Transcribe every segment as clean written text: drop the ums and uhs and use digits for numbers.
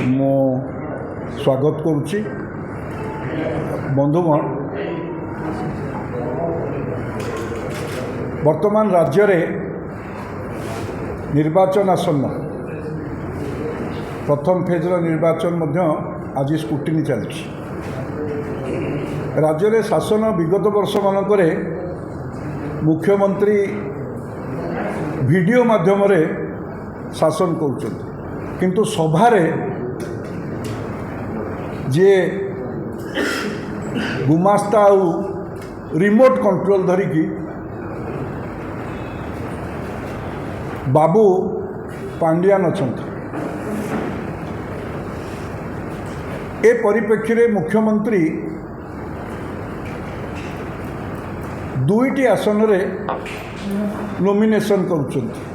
मु स्वागत करुच्ची बंधुगण वर्तमान राज्य रे निर्वाचन आसन्न प्रथम फेजर निर्वाचन आज स्क्रूटिनी चलती राज्य रे शासन विगत वर्ष मानक मुख्यमंत्री वीडियो माध्यम रे शासन करुछन्ति किंतु सभारे जे गुमास्ता आउ रिमोट कंट्रोल धरिकी बाबू पांड्यान अछन्ति। ए परिप्रेक्षी रे मुख्यमंत्री दुईटी आसन रे नॉमिनेशन करुछन्ति।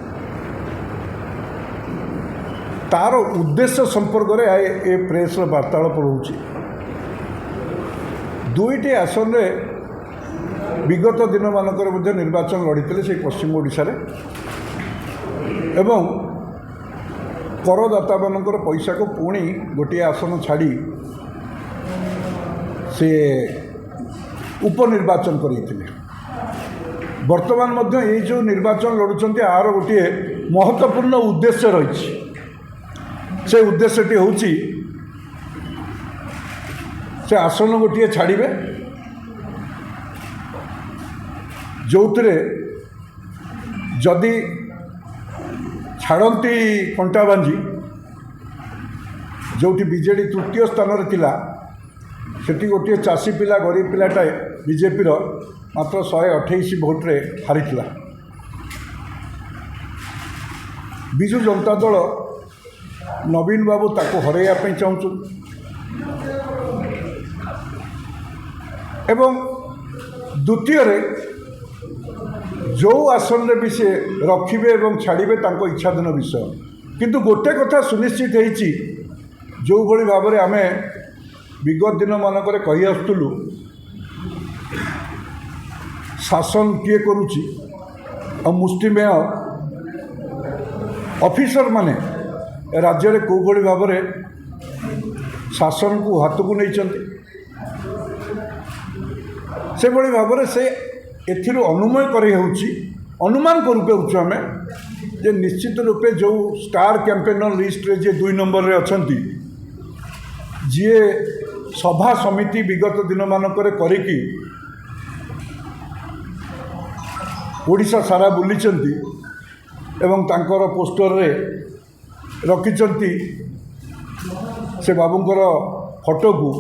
तार उद्देश्य संपर्क में ए प्रेस वार्तालाप रोचे दुईटी आसन रे विगत दिन मानक निर्वाचन लड़ी से पश्चिम ओडिशा रे एवं करदाता मानकर पैसा को पुणी गोटे आसन छाड़ी से उपनिर्वाचन करते वर्तमान मध्य ये जो निर्वाचन लड़ुंट आर गोटे महत्वपूर्ण उद्देश्य रही से उद्देश्यटी हूँ से आसन गोटे छाड़े जो जदि छाड़ती कंटाबांजी जो बीजेडी तृतीय स्थान रे थिला सेठी गोटे चाषी पिला गरीब पिलाटाए बीजेपी मात्र 128 भोट रे हारिथिला। बिजु जनता दल नवीन बाबू ताको हरैया चाहूँ एवं द्वितीय जो आसन रे भी से रखिबे एवं छाड़िबे तांको इच्छाधीन विषय किंतु गोटे कथा सुनिश्चित होईची जो भली भाव में आमे विगत दिन मानक कही आसुलु शासन किए करुची और मुष्टिमेय ऑफिसर माने राज्य रे को भली भाव में शासन को हाथ को नहीं से भली भाव में से एथिरो अनुमय अनुमान करूँ आम जे निश्चित रूपे जो स्टार कैंपेनर लिस्ट रे जे 2 नंबर रे अछंती जी सभा समिति विगत दिन मानक करिकी ओडिशा सारा बुलीचंती एवं तांकर पोस्टर रे रखिचंती से बाबूंकर फोटो को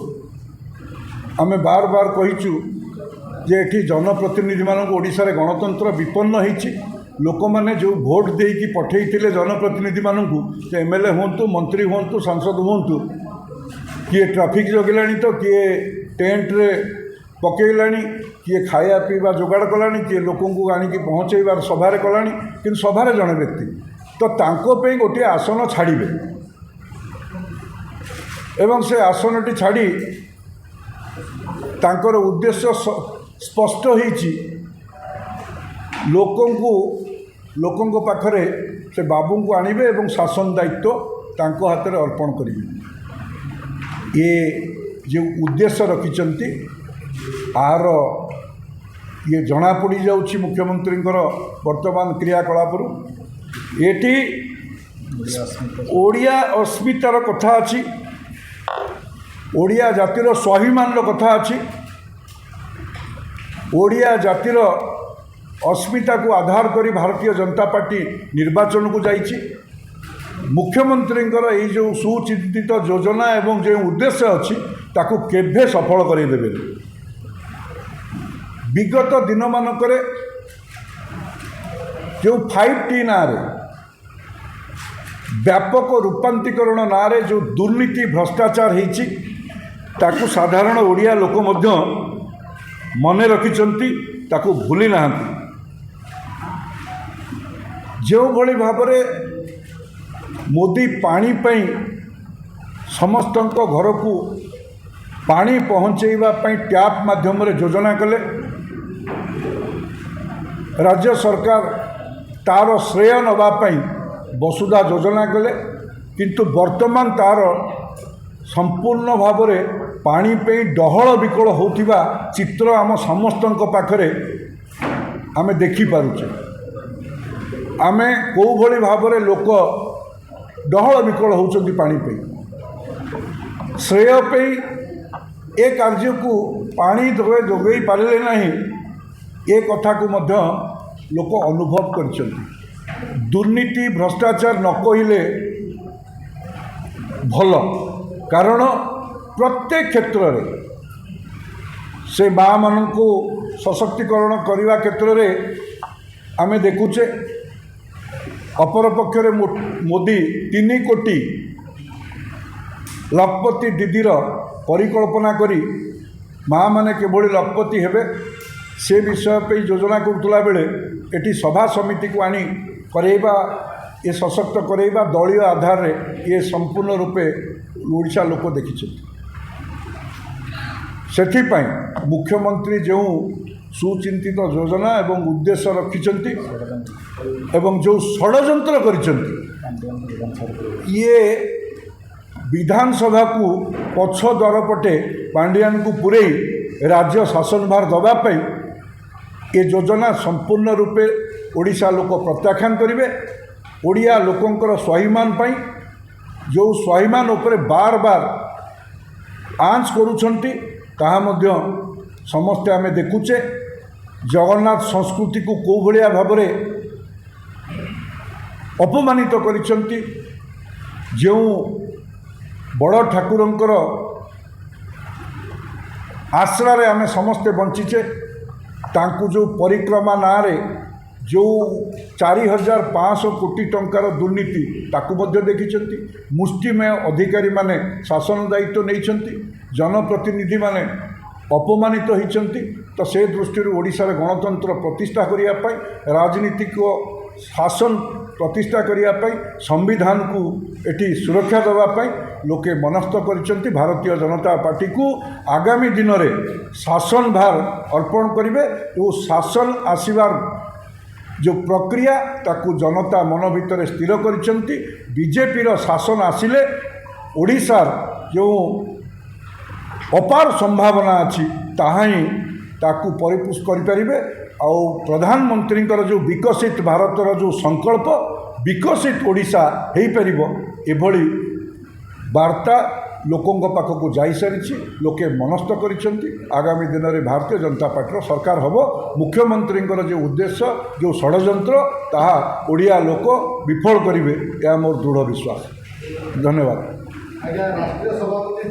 आमे बार बार कहिचु जे एठी जनप्रतिनिधि मानक ओडिशा रे गणतंत्र विपन्न होईची लोक माने जो भोट देकी पठेइथिले जनप्रतिनिधि मानकू से एमएलए होंतु मंत्री होंतु सांसद होंतु किए ट्रैफिक जगिलानी तो किए टेंट रे पकेइलानी किए खाया पीवा जोगाड़ कलानी किए लोकों को आनिकी पहुँचेबार सभारे कलानी किंतु सभारे जड़े व्यक्ति तो तांको पे गोटे आसन छाड़िबे एवं से आसनटी छाड़ी तांकर उद्देश्य स्पष्ट होईची लोकों पाखरे से बाबू को आणिबे एवं शासन दायित्व तांको हाथ में अर्पण करिबे ये जो उद्देश्य रखिचंती आर ये जना पड़ी जाउची मुख्यमंत्री वर्तमान क्रियाकलापरू एटी ओडिया अस्मितार कथा अछि ओडिया जातिर स्वाभिमान कथा अछि ओडिया जातिर अस्मिता को आधार करी भारतीय जनता पार्टी निर्वाचन को जाइछि मुख्यमंत्री ये जो सुचिंतित योजना एवं जो उद्देश्य अच्छी ताकू केभे सफल करदेवे विगत दिन मानक जो 5T ना व्यापक रूपांतरीकरण ना जो दुर्नीति भ्रष्टाचार होईछि ताकू साधारण ओडिया लोक मध्य मने रखिचंती ताकू भूली नाहंती जो भली भाव मोदी पानी पई समस्त घर को पानी पहुँचेवा टैप माध्यम योजना कले राज्य सरकार तार श्रेय नवापाई वसुधा योजना कले किंतु वर्तमान तार संपूर्ण भाव में पानी पे डहल विकल होता चित्र आम समस्त पाखरे आम देखिपुचे आम कौ भली भाव में लोक डहल विकल होती पानी पे श्रेय पे ए कार्य को पानी जोगई पारे ना ये कथा को मध्य लोक अनुभव कर दुर्नीति भ्रष्टाचार न कहले भल कारण प्रत्येक क्षेत्र में से माँ मान को सशक्तिकरण करने क्षेत्र में आम देखुचे अपर पक्षरे मोदी 3 कोटी लखपति दीदीर परिकल्पना करी माँ माने केभली लखपति हेबे से विषय पे योजना करुला बेले एटी सभा समिति को आनी करेबा ये सशक्त करेबा दलीय आधार रे ये संपूर्ण रूपे ओडिशा लोक देखिछे सेथिपाई मुख्यमंत्री जो सुचिंतित योजना एवं उद्देश्य रखिछंती एवं जो षड्यंत्र करिछंती ये विधानसभा को पछ द्वार पटे पांडियान को पुरई राज्य शासन भार दवापाई ये योजना संपूर्ण रूपे ओडिशा लोक प्रत्याख्यान करेंगे ओडिया लोकंकर स्वाभिमान पाई जो स्वाभिमान उपरे बार बार आंच करुछंती ताहा मध्य समस्ते आमे देखुचे जगन्नाथ संस्कृति को कौ भलिया भाव में अपमानित करिछंती जो बड़ ठाकुरंकर आश्रा रे आमे समस्ते बंचीचे तांकु जो परिक्रमा ना रे जो 4500 कोटी टंकार दुर्नीति ताकु मध्य देखिछंती मुष्टिमेय अधिकारी माने शासन दायित्व नैछंती जनप्रतिनिधि माने अपमानित होइछंती तो से दृष्टि ओडिशा रे गणतंत्र प्रतिष्ठा करिया पाई राजनीतिक शासन प्रतिष्ठा करने संविधान को एटी सुरक्षा देवाई लोके मनस्थ करिसेंती भारतीय जनता पार्टी को आगामी दिन में शासन भार अर्पण करेंगे तो शासन आसबार जो प्रक्रिया ताकू जनता मन भितर स्थिर करिसेंती बीजेपी शासन आसिले ओडिशार जो अपार संभावना अच्छी ताही ताकू परिपुष्ट करें आउ प्रधानमंत्री जो विकसित भारतर जो संकल्प विकसित ओडिशा हो पार एभली वार्ता लोकों पाखक जाई सारी लोके मनस्थ करिसेंती आगामी दिन में भारतीय जनता पार्टी सरकार हम मुख्यमंत्री जो उद्देश्य जो षड्यंत्र ताहा ओडिया लोक विफल करेंगे यह मोर दृढ़ विश्वास। धन्यवाद।